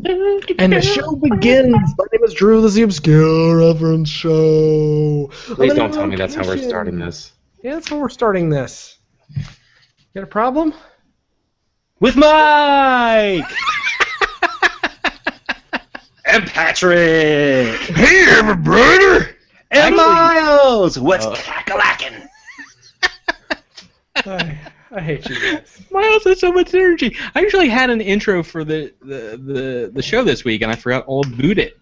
And the show begins. My name is Drew. This is the Obscure Reference Show. Please don't tell me that's how we're starting this. Yeah, that's how we're starting this. Got a problem? With Mike! And Patrick! Hey, everybody! And Myles! What's cackalacken? I hate you guys. Myles has so much energy. I actually had an intro for the show this week, and I forgot all about it.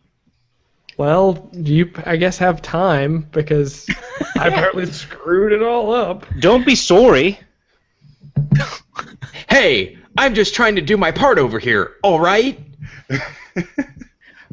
Well, you, I guess, have time, because I apparently screwed it all up. Don't be sorry. Hey, I'm just trying to do my part over here, all right?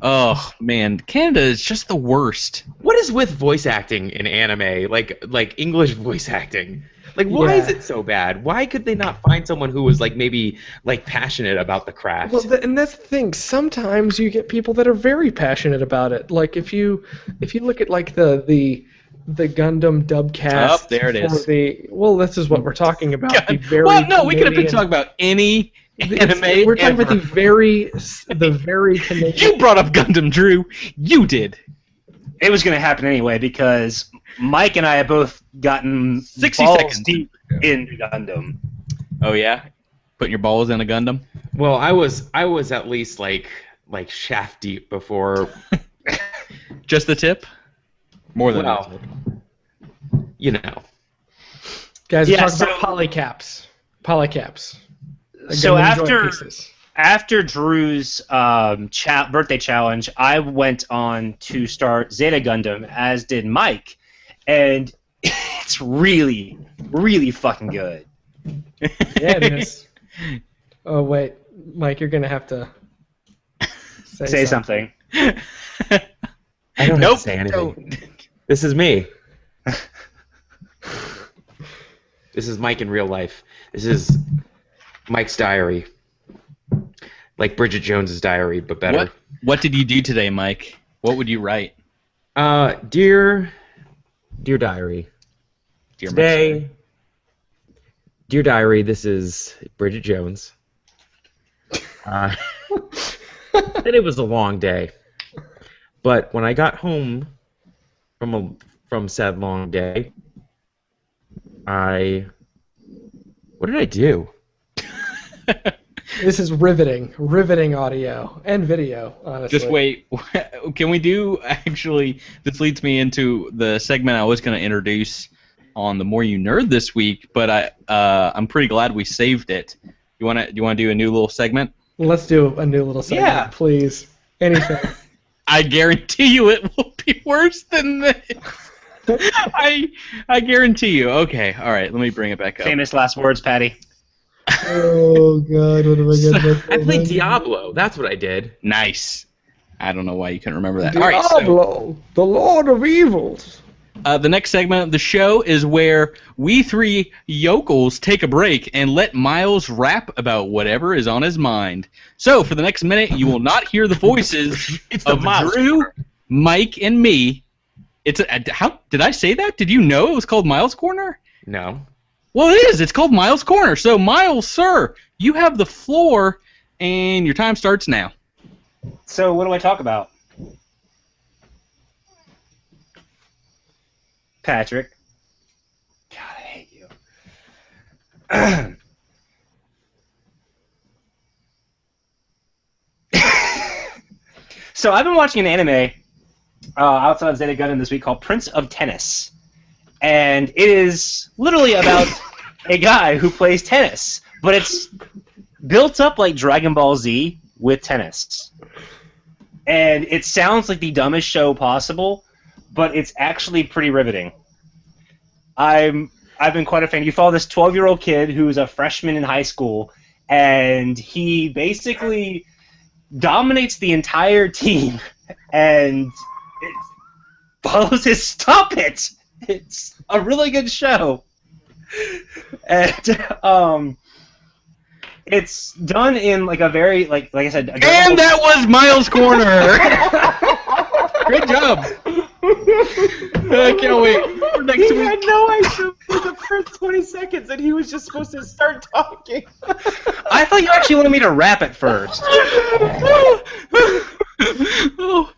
Oh, man. Canada is just the worst. What is with voice acting in anime, like English voice acting? Like, why is it so bad? Why could they not find someone who was, like, maybe, like, passionate about the craft? Well, and that's the thing. Sometimes you get people that are very passionate about it. Like, if you look at, like, the Gundam dubcast. Oh, there it is. Well, this is what we're talking about. The very well, no, we could have been Canadian- talking about any anime. We're talking about ever. the very Canadian. You brought up Gundam, Drew. You did. It was going to happen anyway because Mike and I have both gotten 60 balls seconds. deep into Gundam. Oh, yeah? Putting your balls in a Gundam? Well, I was at least, like shaft deep before... Just the tip? More than Well, the tip. you know. Guys, Yeah, we're talking so- about polycaps. Polycaps. Like So Gundam joint after pieces. after Drew's birthday challenge, I went on to start Zeta Gundam, as did Mike, and it's really, really fucking good. Yeah, it is. Oh wait, Mike, you're gonna have to Say something. I don't Nope. have to say anything. This is me. This is Mike in real life. This is Mike's diary. Like Bridget Jones's diary, but better. What did you do today, Mike? What would you write? Dear diary. Dear Today, dear diary, this is Bridget Jones. And it was a long day, but when I got home from said long day, what did I do? This is riveting audio and video, honestly. Just wait. Can we do, actually, this leads me into the segment I was going to introduce on The More You Nerd this week, but I'm pretty glad we saved it. You want to do a new little segment? Let's do a new little segment, Yeah. please. Anything. I guarantee you it will be worse than this. I guarantee you. Okay, all right, let me bring it back up. Famous last words, Patty. Oh God, what am I getting? I played Diablo. That's what I did. Nice. I don't know why you couldn't remember that. All right, so Diablo, the Lord of Evils. the next segment of the show is where we three yokels take a break and let Myles rap about whatever is on his mind. So for the next minute, you will not hear the voices of Myles Drew, Mike, and me. How did I say that? Did you know it was called Myles Corner? No. Well, it is. It's called Myles Corner. So, Myles, sir, you have the floor, and your time starts now. So what do I talk about? Patrick. God, I hate you. So I've been watching an anime outside of Zeta Gundam this week called Prince of Tennis. And it is literally about a guy who plays tennis. But it's built up like Dragon Ball Z with tennis. And it sounds like the dumbest show possible, but it's actually pretty riveting. I've been quite a fan. You follow this 12-year-old kid who's a freshman in high school, and he basically dominates the entire team, and it follows his stop it. It's a really good show. And it's done in like a very like I said. And that was Myles Corner. Great job. I can't wait. for next He week. had no idea for the first 20 seconds that he was just supposed to start talking. I thought you actually wanted me to rap at first. Oh,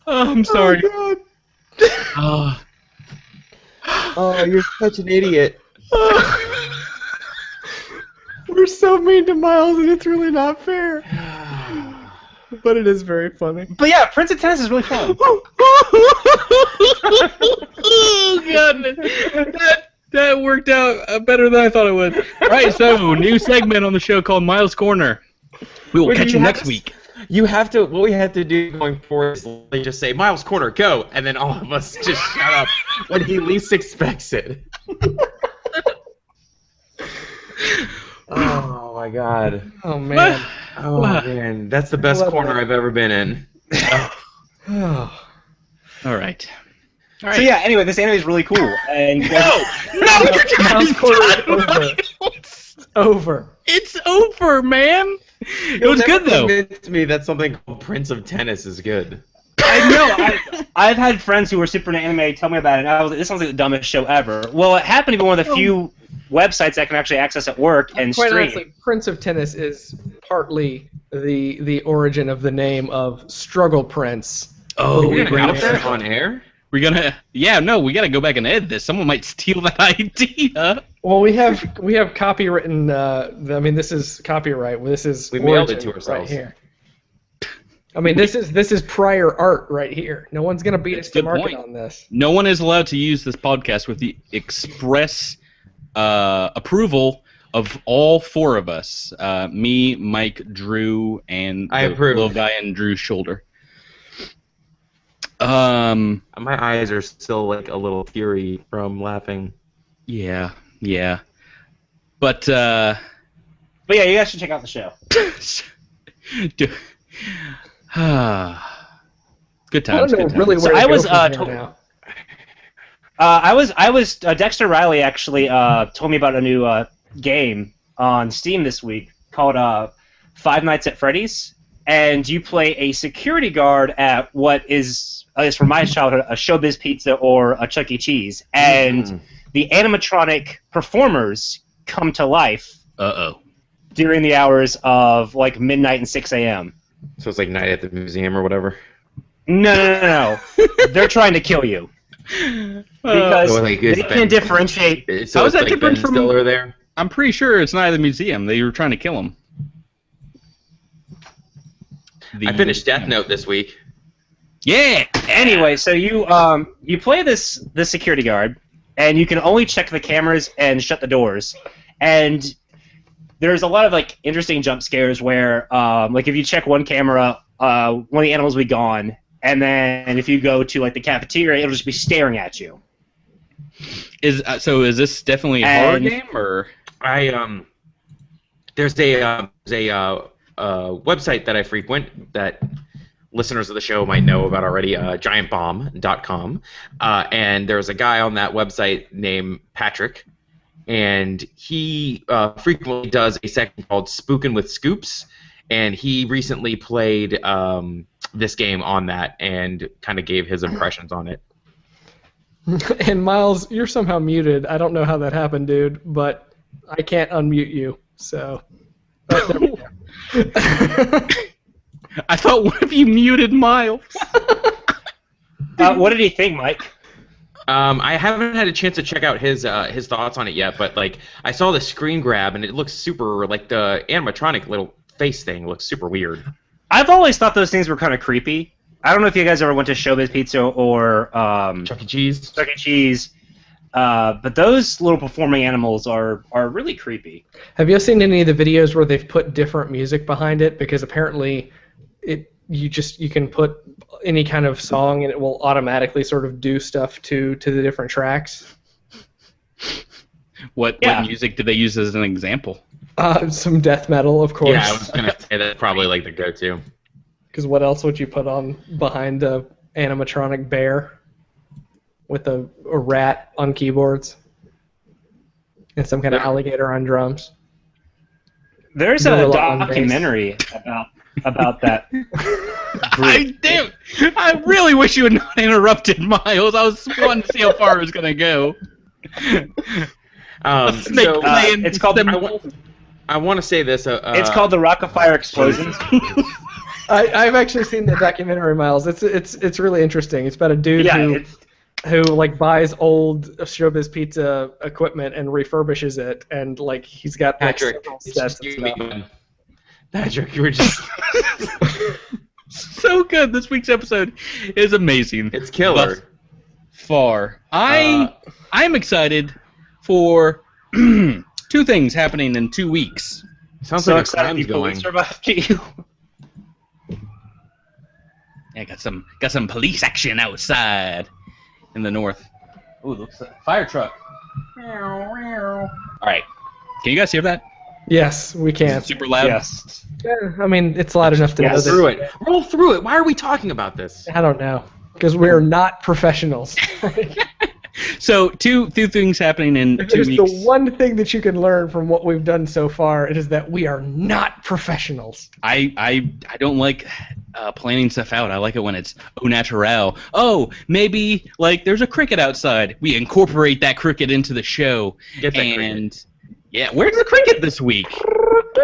I'm sorry. Oh, Oh, oh, you're such an idiot. We're so mean to Miles, and it's really not fair. But it is very funny. But yeah, Prince of Tennis is really fun. oh God, that worked out better than I thought it would. All right, so new segment on the show called Myles Corner. We will Wait, catch do you you have next to- week. You have to. What we have to do going forward is literally just say Myles Corner, go, and then all of us just shut up when he least expects it. Oh my God. Oh man. Oh man, that's the best Love corner that. I've ever been in. Oh. All right. All So yeah, anyway, this anime is really cool. And No, your time is done. Over. It's over, man. It was good though. Convinced me that something called Prince of Tennis is good. I know. I've had friends who were super into anime tell me about it, and I was like, this sounds like the dumbest show ever. Well, it happened to be one of the few websites that can actually access at work and Quite stream. honestly, Prince of Tennis is partly the origin of the name of Struggle Prince. Oh, We're we're gonna gonna, get that on air. we gotta go back and edit this. Someone might steal that idea. Well, we have copywritten. I mean, this is copyright. This is We mailed it origin to ourselves. right here. I mean, this is prior art right here. No one's gonna beat us to Good market point. on this. No one is allowed to use this podcast with the express approval of all four of us. Me, Mike, Drew, and I the approve. little guy on Drew's shoulder. Um. My eyes are still like a little teary from laughing. Yeah. But But yeah, you guys should check out the show. do- good I times. don't know Good times. really where So to I go was, from here to- now. I was Dexter Riley actually told me about a new game on Steam this week called Five Nights at Freddy's, and you play a security guard at what is, I guess from my childhood, a Showbiz Pizza or a Chuck E. Cheese, and the animatronic performers come to life Uh-oh. during the hours of like midnight and 6 a.m. So it's like Night at the Museum or whatever. No. They're trying to kill you because So, like, is they Ben- can't differentiate. So How it's is that like different Ben from- Stiller there? I'm pretty sure it's not at the museum. They were trying to kill him. I finished Death Note this week. Yeah. Anyway, so you play this security guard, and you can only check the cameras and shut the doors. And there's a lot of like interesting jump scares where, like if you check one camera, one of the animals will be gone, and then if you go to like the cafeteria, it'll just be staring at you. Is this definitely a horror And- game or? There's a website that I frequent that listeners of the show might know about already, giantbomb.com, and there's a guy on that website named Patrick, and he frequently does a section called Spookin' with Scoops, and he recently played this game on that and kind of gave his impressions on it. And Miles, you're somehow muted. I don't know how that happened, dude, but I can't unmute you. So. Oh, there we go. I thought one of you muted Myles. What did he think, Mike? I haven't had a chance to check out his thoughts on it yet, but like I saw the screen grab and it looks super, like the animatronic little face thing looks super weird. I've always thought those things were kind of creepy. I don't know if you guys ever went to Showbiz Pizza or Chuck E. Cheese. Chuck E. Cheese, but those little performing animals are really creepy. Have you seen any of the videos where they've put different music behind it? Because apparently, you can put any kind of song and it will automatically sort of do stuff to the different tracks. What music did they use as an example? Some death metal, of course. Yeah, I was gonna say that's probably like the go-to. Because what else would you put on behind a animatronic bear with a rat on keyboards and some kind of alligator on drums? There's a Gorilla on bass. documentary about about that. I really wish you had not interrupted, Miles. I was wanting to see how far it was gonna go. It's called. I want to say this. It's called the Rockafire Explosions. I've actually seen the documentary, Miles. It's really interesting. It's about a dude who like buys old Showbiz Pizza equipment and refurbishes it, and like he's got like, Patrick. sets and stuff. Patrick, you were just So good. This week's episode is amazing. it's killer. Thus far, I'm excited for 2 things happening in 2 weeks. Sounds So like a excited crime's people going. serve after you. Yeah, got some police action outside in the north. Ooh, looks like a fire truck. All right, can you guys hear that? Yes, we can. Super loud. Yes. Yeah, I mean, it's loud enough to know Yes. that. Through it. Roll through it. Why are we talking about this? I don't know, because we're not professionals. So two things happening in 2 There's weeks. the one thing that you can learn from what we've done so far. It is that we are not professionals. I don't like planning stuff out. I like it when it's au naturel. Oh, maybe like there's a cricket outside. We incorporate that cricket into the show. Get that and cricket. yeah, where's the cricket this week?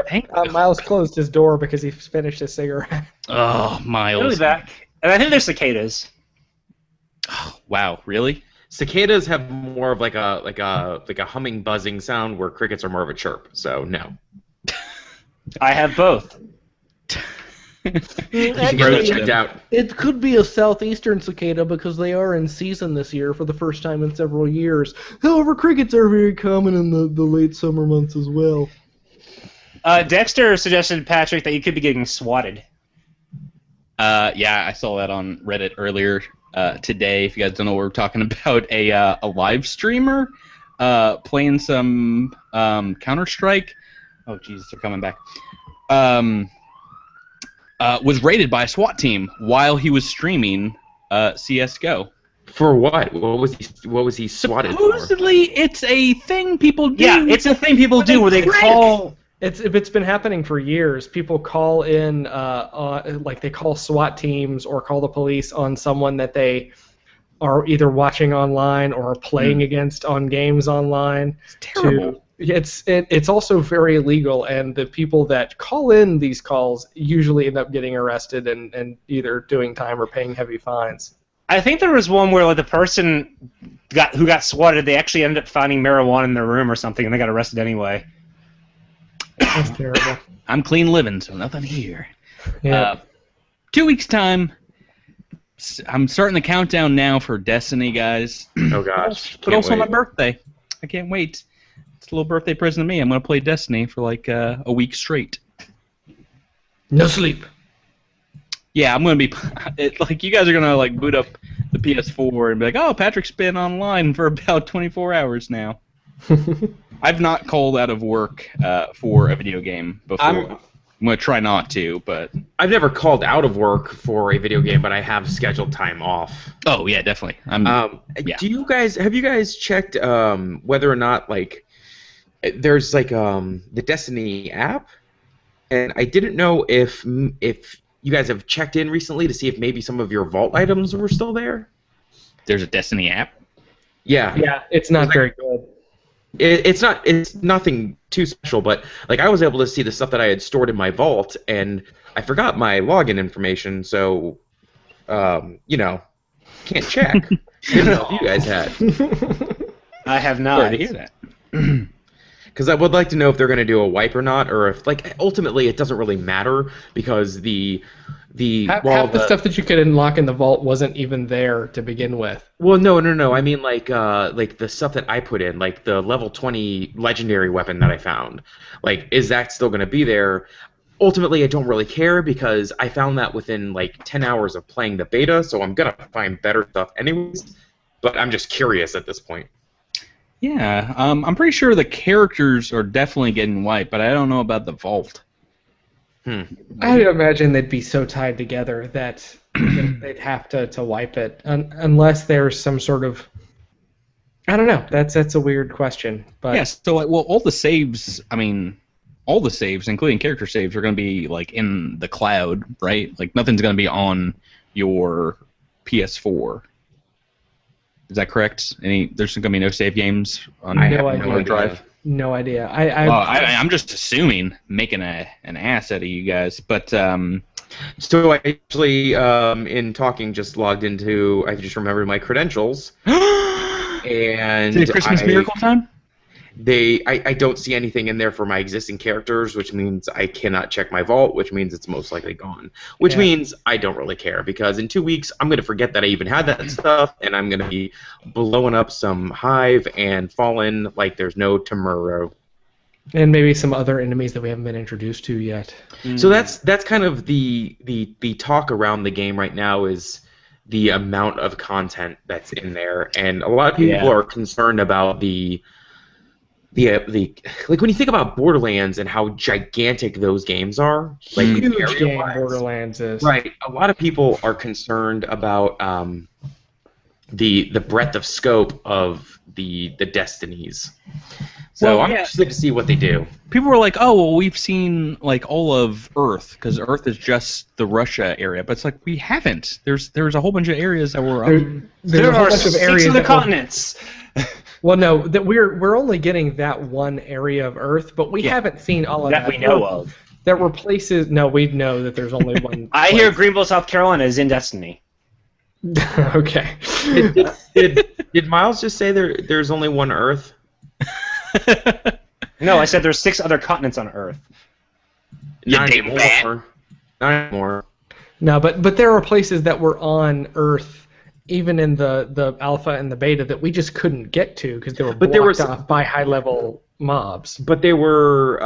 Thank Miles closed his door because he finished his cigarette. Oh, Really Miles. back. And I think there's cicadas. Oh, wow, really? Cicadas have more of like a humming, buzzing sound, where crickets are more of a chirp. So no. I have both. You should get that checked out. It could be a southeastern cicada because they are in season this year for the first time in several years. However, crickets are very common in the late summer months as well. Dexter suggested, Patrick, that you could be getting swatted. Yeah, I saw that on Reddit earlier today. If you guys don't know what we're talking about, a live streamer playing some Counter-Strike. Oh, Jesus, they're coming back. Was raided by a SWAT team while he was streaming CS:GO. For what? What was he swatted for? Supposedly, it's a thing people do. Yeah, it's a thing people do where they call. It's been happening for years. People call in, like they call SWAT teams or call the police on someone that they are either watching online or playing against on games online. It's terrible. It's also very illegal, and the people that call in these calls usually end up getting arrested and either doing time or paying heavy fines. I think there was one where like the person who got swatted, they actually ended up finding marijuana in their room or something, and they got arrested anyway. That's terrible. I'm clean living, so nothing here. Yeah. 2 weeks' time. I'm starting the countdown now for Destiny, guys. Oh gosh. But also my birthday. I can't wait. It's a little birthday present to me. I'm going to play Destiny for like a week straight. No sleep. Yeah, I'm going to be... like, you guys are going to like boot up the PS4 and be like, oh, Patrick's been online for about 24 hours now. I've not called out of work for a video game before. I'm going to try not to, but... I've never called out of work for a video game, but I have scheduled time off. Oh, yeah, definitely. Yeah. Have you guys checked whether or not, like, there's, like, the Destiny app? And I didn't know if you guys have checked in recently to see if maybe some of your vault items were still there? There's a Destiny app? Yeah. Yeah, it's not very good. It's nothing too special, but like I was able to see the stuff that I had stored in my vault, and I forgot my login information, so can't check. Didn't know if you guys had. I have not. Sorry to hear that. Because I would like to know if they're going to do a wipe or not, or if like ultimately it doesn't really matter because Half the stuff that you could unlock in the vault wasn't even there to begin with. Well, no. I mean like the stuff that I put in, like the level 20 legendary weapon that I found. Like, is that still going to be there? Ultimately, I don't really care because I found that within like 10 hours of playing the beta, so I'm gonna find better stuff anyways. But I'm just curious at this point. Yeah, I'm pretty sure the characters are definitely getting wiped, but I don't know about the vault. I would imagine they'd be so tied together that they'd have to wipe it, unless there's some sort of... I don't know. That's a weird question. But yes, so well, all the saves, I mean, all the saves, including character saves, are going to be like in the cloud, right? Like nothing's going to be on your PS4. Is that correct? There's going to be no save games on I have have no no idea. drive. No idea. Well, I'm just assuming, making an ass out of you guys, but So I actually, in talking, just logged into. I just remembered my credentials, and is it Christmas Miracle Time? I don't see anything in there for my existing characters, which means I cannot check my vault, which means it's most likely gone. Which means I don't really care, because in 2 weeks I'm going to forget that I even had that stuff, and I'm going to be blowing up some hive and falling like there's no tomorrow. And maybe some other enemies that we haven't been introduced to yet. So that's kind of the talk around the game right now, is the amount of content that's in there, and a lot of people are concerned about the like when you think about Borderlands and how gigantic those games are, like Huge game Borderlands is. Right. A lot of people are concerned about the breadth of scope of the Destinies. So I'm interested to see what they do. People were like, "Oh, well, we've seen like all of Earth, because Earth is just the Russia area." But it's like we haven't. There's a whole bunch of areas that were. There are 6 of the continents. Well, no, that we're only getting that one area of Earth, but we haven't seen all of that. That we know of. There were places. No, we know that there's only one. I hear Greenville, South Carolina is in Destiny. Okay. Did Myles just say there's only one Earth? No, I said there's 6 other continents on Earth. Not anymore. Not anymore. No, but there are places that were on Earth, even in the alpha and the beta, that we just couldn't get to because they were blocked off by high-level mobs. But they were,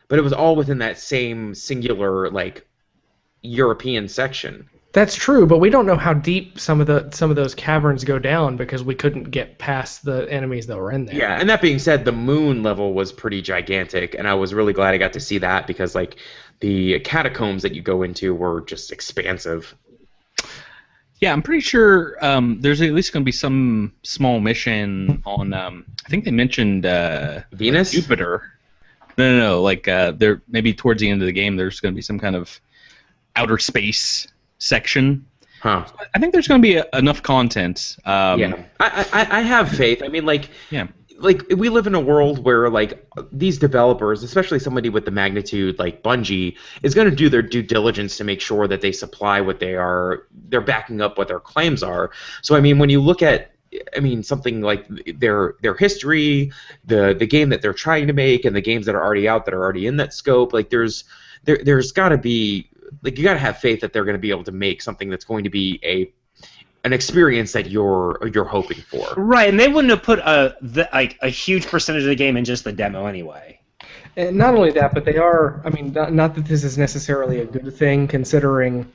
but it was all within that same singular like European section. That's true, but we don't know how deep some of those caverns go down because we couldn't get past the enemies that were in there. Yeah, and that being said, the moon level was pretty gigantic, and I was really glad I got to see that because like the catacombs that you go into were just expansive. Yeah, I'm pretty sure there's at least going to be some small mission on. I think they mentioned Venus, Jupiter. No. Like there, maybe towards the end of the game, there's going to be some kind of outer space section. Huh. I think there's going to be enough content. Yeah, I have faith. I mean, like we live in a world where like these developers, especially somebody with the magnitude like Bungie, is going to do their due diligence to make sure that they supply what they're backing up what their claims are. So I mean, when you look at something like their history, the game that they're trying to make, and the games that are already out that are already in that scope, like there's got to be, like, you got to have faith that they're going to be able to make something that's going to be an experience that you're hoping for. Right, and they wouldn't have put a huge percentage of the game in just the demo anyway. And not only that, but they are. I mean, not that this is necessarily a good thing, considering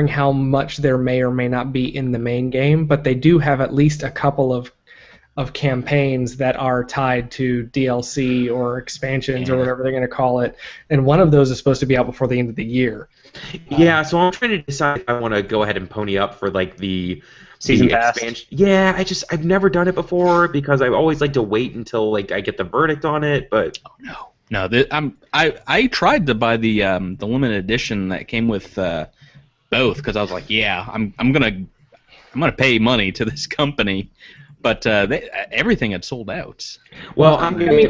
how much there may or may not be in the main game, but they do have at least a couple of campaigns that are tied to DLC or expansions or whatever they're going to call it, and one of those is supposed to be out before the end of the year. Yeah, so I'm trying to decide if I want to go ahead and pony up for like the season pass. Expansion. Yeah, I've never done it before because I always like to wait until like I get the verdict on it. But no, I tried to buy the limited edition that came with both because I was like, yeah, I'm gonna pay money to this company. But everything had sold out. Well, I'm doing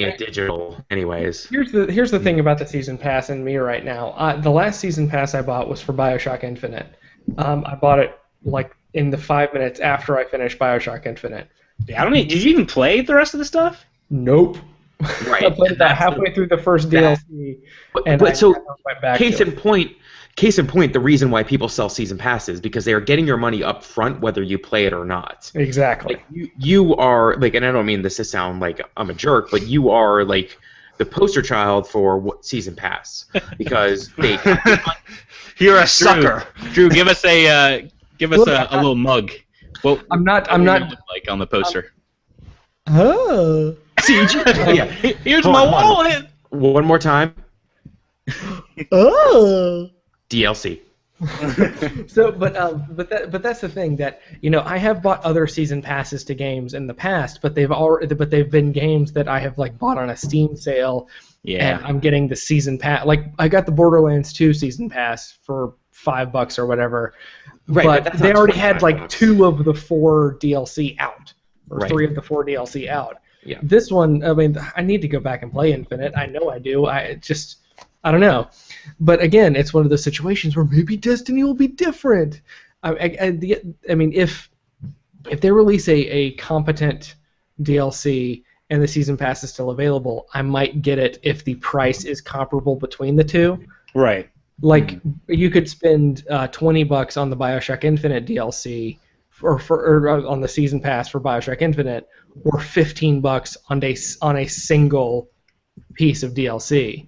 it digital anyways. Here's the thing about the season pass and me right now. The last season pass I bought was for BioShock Infinite. I bought it like in the 5 minutes after I finished BioShock Infinite. Yeah, did you even play the rest of the stuff? Nope. Right. I played about halfway through the first DLC. Case in point, the reason why people sell season passes because they are getting your money up front whether you play it or not. Exactly. Like, you are like, and I don't mean this to sound like I'm a jerk, but you are like the poster child for season pass because they. You're a sucker. Drew, give us a little mug. Well, I'm not like on the poster. Oh. Yeah. Here's my wallet. One more time. Oh. DLC. So, but that's the thing that I have bought other season passes to games in the past, but they've been games that I have like bought on a Steam sale, Yeah. and I'm getting the season pass. Like I got the Borderlands 2 season pass for $5 or whatever, Right, but that's they not already had like $25. 2 of the 4 DLC out, or Right. 3 of the 4 DLC out. Yeah. This one, I mean, I need to go back and play Infinite. I know I do. I don't know. But again, it's one of those situations where maybe Destiny will be different. I mean, if they release a competent DLC and the season pass is still available, I might get it if the price is comparable between the two. Right. Like you could spend $20 on the BioShock Infinite DLC, or on the season pass for BioShock Infinite, or $15 on a single piece of DLC.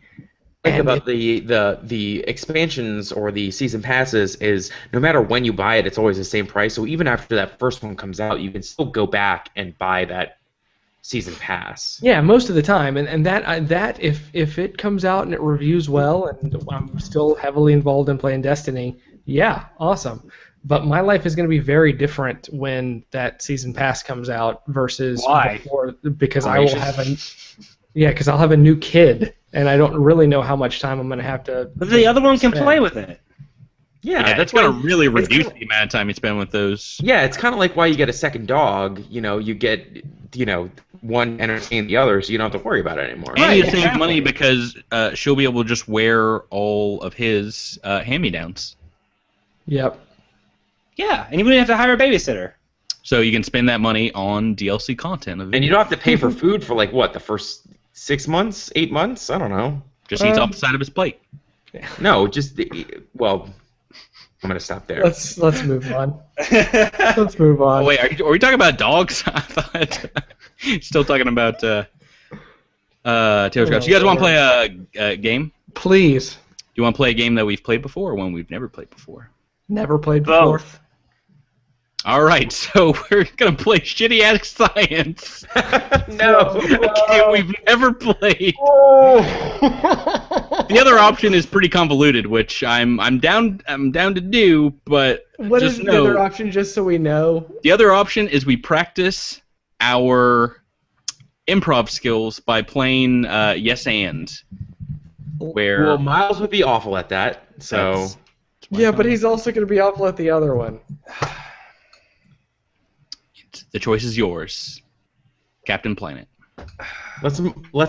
Think about the expansions or the season passes is no matter when you buy it, it's always the same price. So even after that first one comes out, you can still go back and buy that season pass. Yeah, most of the time, and that if it comes out and it reviews well, and I'm still heavily involved in playing Destiny, yeah, awesome. But my life is going to be very different when that season pass comes out versus Why? before, because I will have because I'll have a new kid, and I don't really know how much time I'm going to have to. But the other one can spend. play with it. Yeah, Yeah, that's it's gonna why- really it's reduce kinda- the amount of time you spend with those. Yeah, it's kind of like why you get a second dog. You get one entertain the other, so you don't have to worry about it anymore. And you save exactly. money because she'll be able to just wear all of his hand-me-downs. Yep. Yeah, and you wouldn't have to hire a babysitter. So you can spend that money on DLC content. And you don't have to pay for food for like what, the first 6 months, 8 months? I don't know. just eats off the side of his plate. No, I'm gonna stop there. Let's move on. Let's move on. Oh wait, are we talking about dogs? I thought still talking about Taylor Scott. So you guys want to play a game? Please. Do you want to play a game that we've played before or one we've never played before? Never played before. Both. All right, so we're gonna play Shitty Ass Science. No. A game we've never played. Oh. The other option is pretty convoluted, which I'm down to do, but What just is know the other option, just so we know? the other option is we practice our improv skills by playing Yes and, where Well, Miles would be awful at that. So That's- Yeah, but he's also going to be awful at the other one. the choice is yours, Captain Planet. let's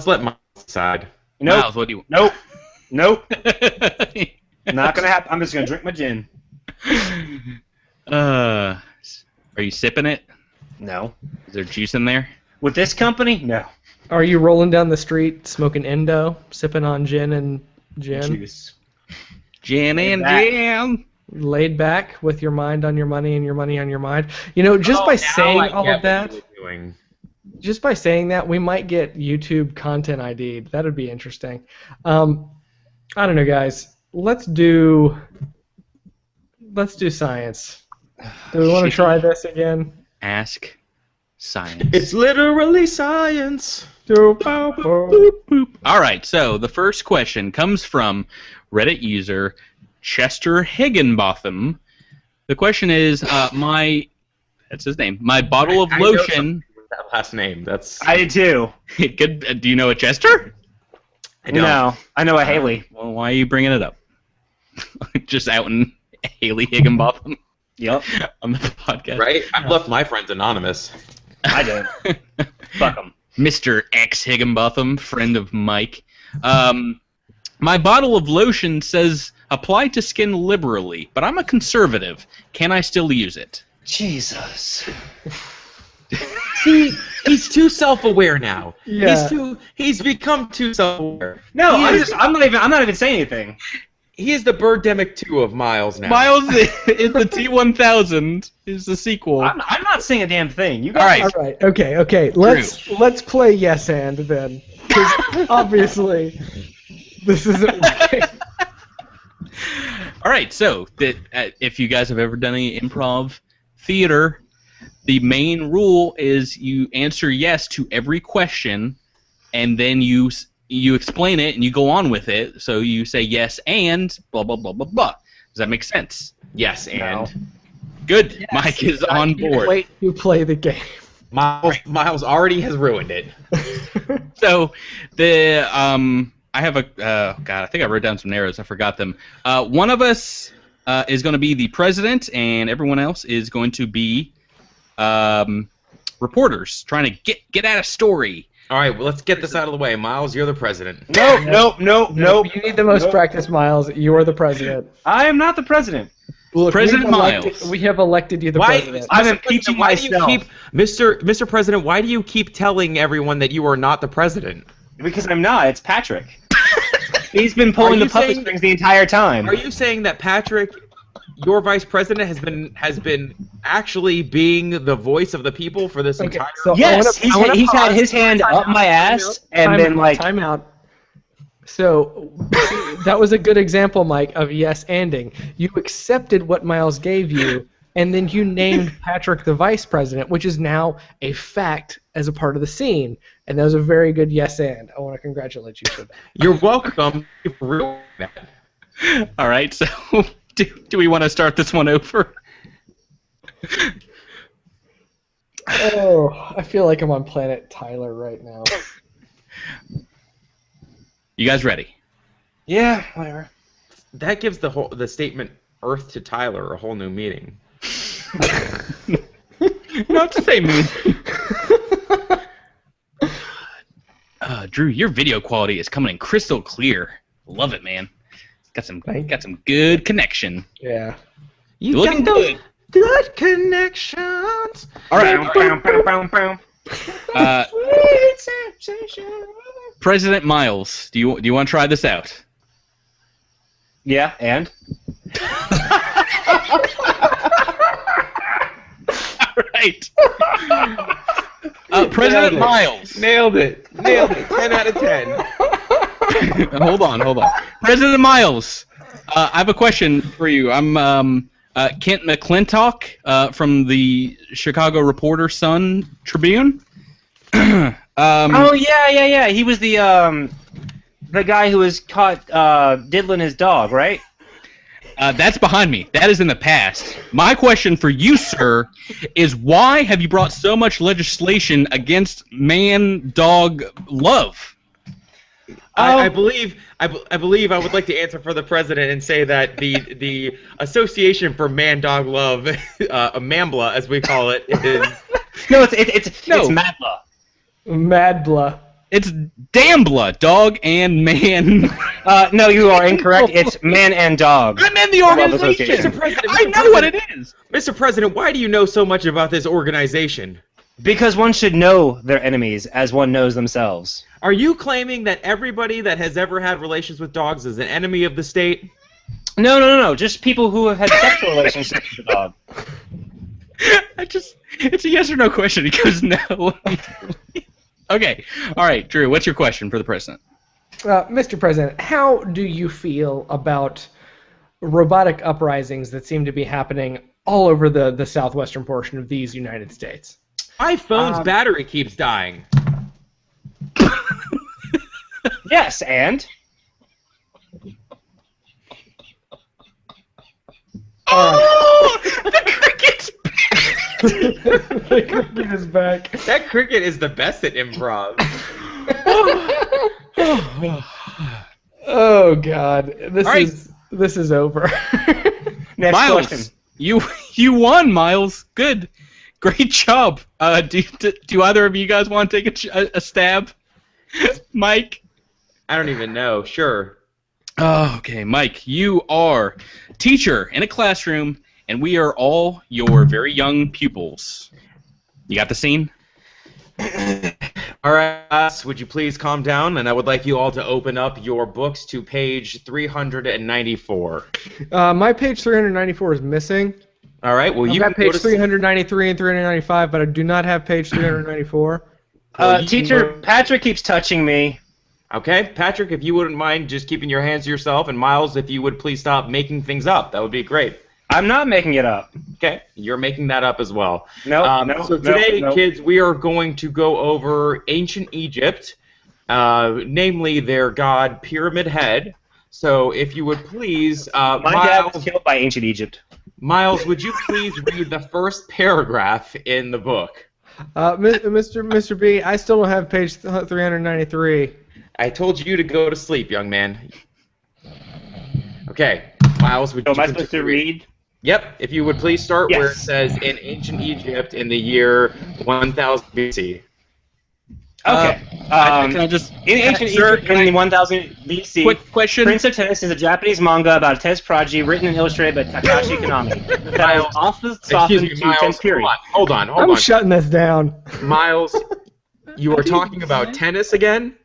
let Miles decide. Nope. Miles, what do you? Nope. Nope. Not gonna happen. I'm just gonna drink my gin. Are you sipping it? No. Is there juice in there? With this company, no. Are you rolling down the street smoking Indo, sipping on gin and gin, Juice. Gin and Back. jam. laid back with your mind on your money and your money on your mind? Just by Now saying I all get of that, what you're doing. just by saying that, we might get YouTube content ID'd. That would be interesting. I don't know, guys. Let's do science. Do we want to try this again? Ask science. It's literally science. Boop. Boop. All right, so the first question comes from Reddit user Chester Higginbotham. The question is, that's his name. My bottle of I know lotion. somebody with that last name. That's I did too. Good. Do you know a Chester? I don't. No, I know a Haley. Well, why are you bringing it up? Just outing Haley Higginbotham Yep. on the podcast. Right? I've left my friends anonymous. I did. Fuck them. Mr. X Higginbotham, friend of Mike. My bottle of lotion says apply to skin liberally, but I'm a conservative. Can I still use it? Jesus. See, he's too self-aware now. Yeah. He's become too self-aware. No, He I'm not even saying anything. He is the Birdemic 2 of Miles now. Miles is the T1000 is the sequel. I'm not saying a damn thing. You guys. All All right. Okay. Let's play yes and then, because obviously this isn't working. All right, so if you guys have ever done any improv theater, the main rule is you answer yes to every question, and then you explain it and you go on with it. So you say yes and blah blah blah blah blah. Does Does that make sense? Yes, and Good. Yes. Mike is I on can't board. wait to play the game. Miles already has ruined it. So the I have a God, I think I wrote down some narrows. I forgot them. One of us is going to be the president, and everyone else is going to be reporters trying to get at a story. All right, well, let's get this out of the way. Miles, you're the president. Nope. You need the most practice, Miles. You are the president. I am not the president. Look, President Myles. We have elected you the president. I'm Mr. impeaching President, why do you myself. keep Mr. President? Why do you keep telling everyone that you are not the president? Because I'm not. It's Patrick. He's been pulling Are the you puppet saying- strings the entire time. Are you saying that Patrick, your vice president, has been actually being the voice of the people for this Okay, entire? so Yes, I wanna he's had pause. his hand Time up out, my time ass out, and time been out, like, time out. So that was a good example, Mike, of yes-anding. You accepted what Miles gave you, and then you named Patrick the vice president, which is now a fact as a part of the scene. And that was a very good yes-and. I want to congratulate you for that. You're welcome. All right. So do we want to start this one over? Oh, I feel like I'm on planet Tyler right now. You guys ready? yeah, whatever. That gives the statement "Earth to Tyler" a whole new meaning. Not to say mean. Drew, your video quality is coming in crystal clear. Love it, man. Got some good connection. Yeah. You're looking good. Good connections. All right. President Myles, do you want to try this out? Yeah, and? All right. President Myles. Nailed it. 10 out of 10. Hold on. President Myles, I have a question for you. I'm Kent McClintock from the Chicago Reporter-Sun Tribune. Oh yeah. He was the guy who was caught diddling his dog, right? That's behind me. That is in the past. My question for you, sir, is why have you brought so much legislation against man-dog love? I believe I would like to answer for the president and say that the Association for Man Dog Love, MAMBLA as we call it, is No, it's Madla. Madbla. It's Dambla, dog and man. No, you are incorrect. It's man and dog. I'm in the Love organization. Association. Mr. President, I know what it is. Mr. President, why do you know so much about this organization? Because one should know their enemies as one knows themselves. Are you claiming that everybody that has ever had relations with dogs is an enemy of the state? No. Just people who have had sexual relationships with the dog. It's a yes or no question. He goes no. Okay. All right, Drew. What's your question for the president? Mr. President, how do you feel about robotic uprisings that seem to be happening all over the southwestern portion of these United States? My phone's battery keeps dying. Yes, and? Oh, the cricket's The cricket is back. That cricket is the best at improv. Oh God, right. this is over. Next Myles, question. you won, Myles. Good, great job. Do either of you guys want to take a stab, Mike? I don't even know. Sure. Oh, okay, Mike. You are teacher in a classroom, and we are all your very young pupils. You got the scene? All right, class, would you please calm down? And I would like you all to open up your books to page 394. My page 394 is missing. All right. Well, I've you got can go page to 393 and 395, but I do not have page 394. Well, you Teacher, can go- Patrick keeps touching me. Okay, Patrick, if you wouldn't mind just keeping your hands to yourself, and Miles, if you would please stop making things up, that would be great. I'm not making it up. Okay, you're making that up as well. No, So today, kids, we are going to go over ancient Egypt, namely their god Pyramid Head, So if you would please, My dad was killed by ancient Egypt. Miles, would you please read the first paragraph in the book? Mr. B, I still don't have page 393. I told you to go to sleep, young man. Okay, Miles, would So you am I supposed to read? Yep, if you would please start where it Yes. says in ancient Egypt in the year 1000 BC. Okay. Can I just In ancient Sir, Egypt, in 1000 BC, quick question? Prince of Tennis is a Japanese manga about a tennis prodigy written and illustrated by Takashi Konami. That is often softened to Miles, tense period. hold on. I'm shutting this down. Miles, you are talking about tennis again?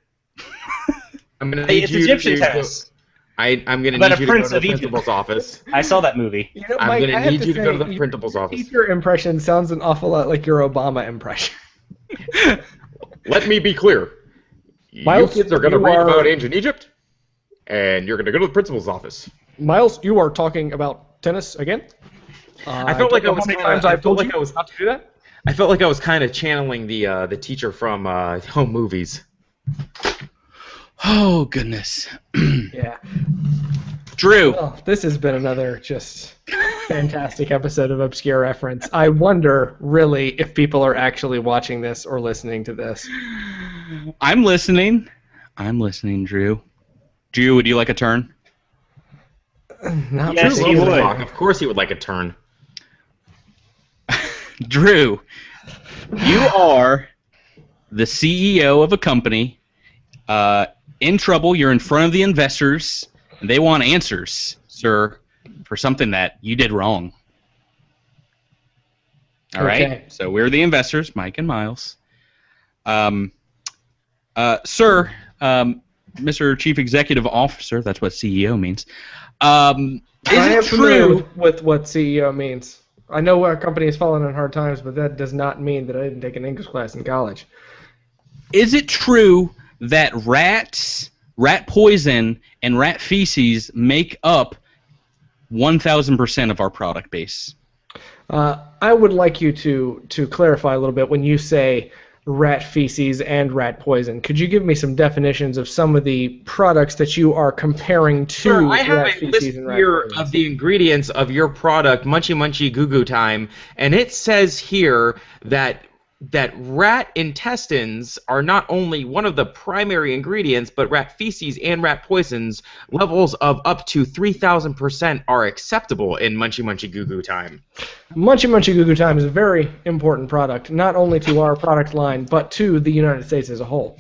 I'm gonna need It's you Egyptian to tennis. I'm gonna About need a you to go prince to the of Egypt. principal's office. I saw that movie. You know, I'm Mike, I gonna have need you to go to the say, principal's your office. teacher impression sounds an awful lot like your Obama impression. Let me be clear. Miles, you kids are gonna you read are- about ancient Egypt, and you're gonna go to the principal's office. Miles, you are talking about tennis again? I felt like I don't know was how many kinda- times I I've felt told like you I was- not to do that. I felt like I was kind of channeling the teacher from Home Movies. Oh goodness. Yeah. Drew. Well, this has been another just fantastic episode of Obscure Reference. I wonder, really, if people are actually watching this or listening to this. I'm listening. Drew. Drew, would you like a turn? Not Yes, really. he would. Of course he would like a turn. Drew, you are the CEO of a company, in trouble. You're in front of the investors, and they want answers, sir, for something that you did wrong. All right. Okay. So we're the investors, Mike and Miles. Sir, Mr. Chief Executive Officer, that's what CEO means. Is I am it familiar true? with what CEO means. I know our company has fallen on hard times, but that does not mean that I didn't take an English class in college. Is it true that rats, rat poison, and rat feces make up 1,000% of our product base? I would like you to clarify a little bit when you say rat feces and rat poison. Could you give me some definitions of some of the products that you are comparing to Sure, I have rat a feces list and rat here poison? of the ingredients of your product, Munchy Munchy Goo Goo Time, and it says here that rat intestines are not only one of the primary ingredients, but rat feces and rat poisons levels of up to 3,000% are acceptable in Munchy Munchy Goo Goo Time. Munchy Munchy Goo Goo Time is a very important product, not only to our product line, but to the United States as a whole.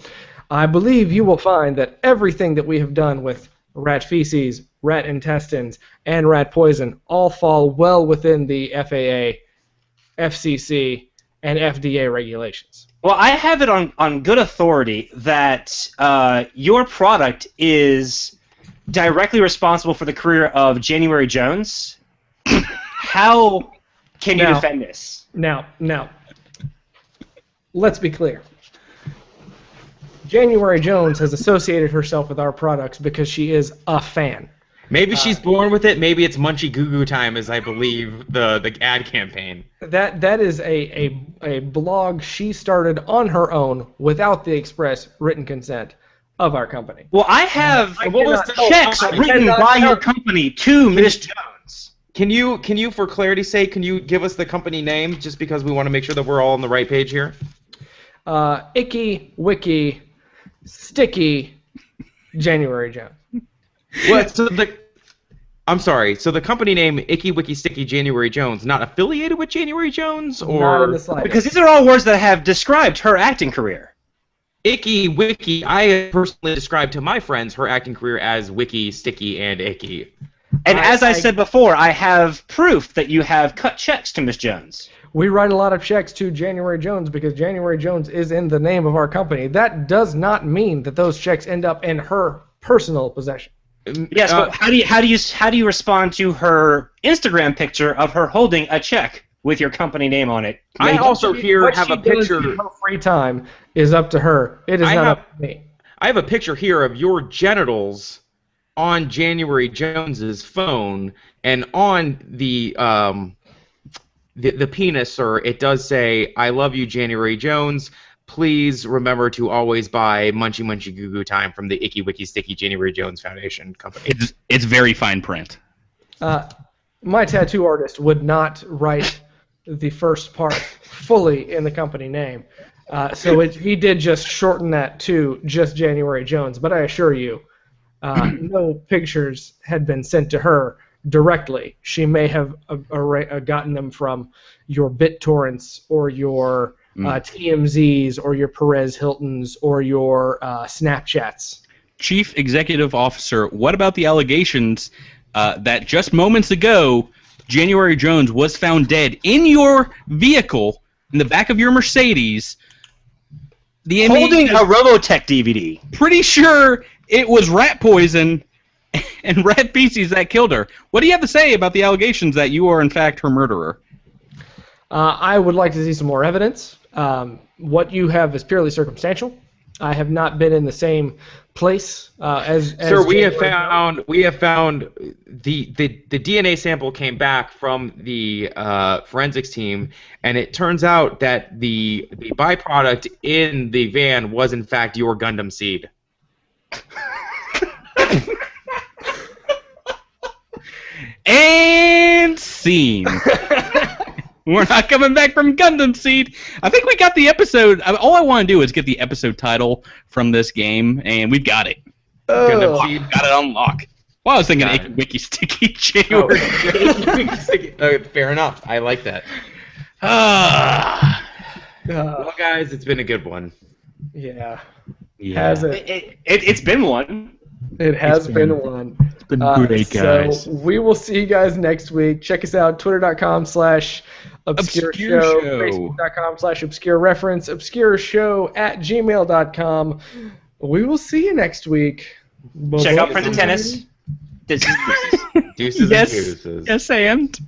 I believe you will find that everything that we have done with rat feces, rat intestines, and rat poison all fall well within the FAA, FCC, and FDA regulations. Well, I have it on good authority that your product is directly responsible for the career of January Jones. How can you Now- defend this? Now, let's be clear. January Jones has associated herself with our products because she is a fan. Maybe she's born with it. Maybe it's Munchy Goo Goo Time, as I believe the ad campaign. That is a blog she started on her own without the express written consent of our company. Well, I have What was the- checks I written cannot by tell- your company to Miss Jones. Can you, for clarity's sake, can you give us the company name, just because we want to make sure that we're all on the right page here? Icky, Wiki, Sticky, January Jones. What? I'm sorry. So the company name Icky Wiki Sticky January Jones, not affiliated with January Jones, Not in or the slightest. Because these are all words that have described her acting career. Icky Wiki? I personally described to my friends her acting career as Wiki, Sticky, and Icky. And as I I- said before, I have proof that you have cut checks to Miss Jones. We write a lot of checks to January Jones because January Jones is in the name of our company. That does not mean that those checks end up in her personal possession. Yes, but how do you respond to her Instagram picture of her holding a check with your company name on it? I also here What have she a does picture. in her free time is up to her. It is I not have- up to me. I have a picture here of your genitals on January Jones's phone, and on the penis, sir, it does say "I love you, January Jones." please remember to always buy Munchy Munchy Goo Goo Time from the Icky Wiki Sticky January Jones Foundation Company. It's very fine print. My tattoo artist would not write the first part fully in the company name. So he did just shorten that to just January Jones. But I assure you, no pictures had been sent to her directly. She may have gotten them from your BitTorrents or your TMZs or your Perez Hiltons or your Snapchats. Chief Executive Officer, what about the allegations that just moments ago January Jones was found dead in your vehicle, in the back of your Mercedes, holding a Robotech DVD? Pretty sure it was rat poison and rat feces that killed her. What do you have to say about the allegations that you are, in fact, her murderer? I would like to see some more evidence. What you have is purely circumstantial. I have not been in the same place as. Sir, we have found the DNA sample came back from the forensics team, and it turns out that the byproduct in the van was in fact your Gundam seed. And scene. We're not coming back from Gundam Seed. I think we got the episode. All I want to do is get the episode title from this game, and we've got it. Gundam Seed, got it on lock. Well, I was thinking Icky Wiki Sticky January. Fair enough. I like that. Well, guys, it's been a good one. Yeah. Has it? It's been one. It has been one. It's been great, guys. So we will see you guys next week. Check us out, twitter.com/obscure show, facebook.com/obscure reference, obscureshow@gmail.com. We will see you next week. Check out Prince of Tennis. Deuces yes, and deuces. Yes, and.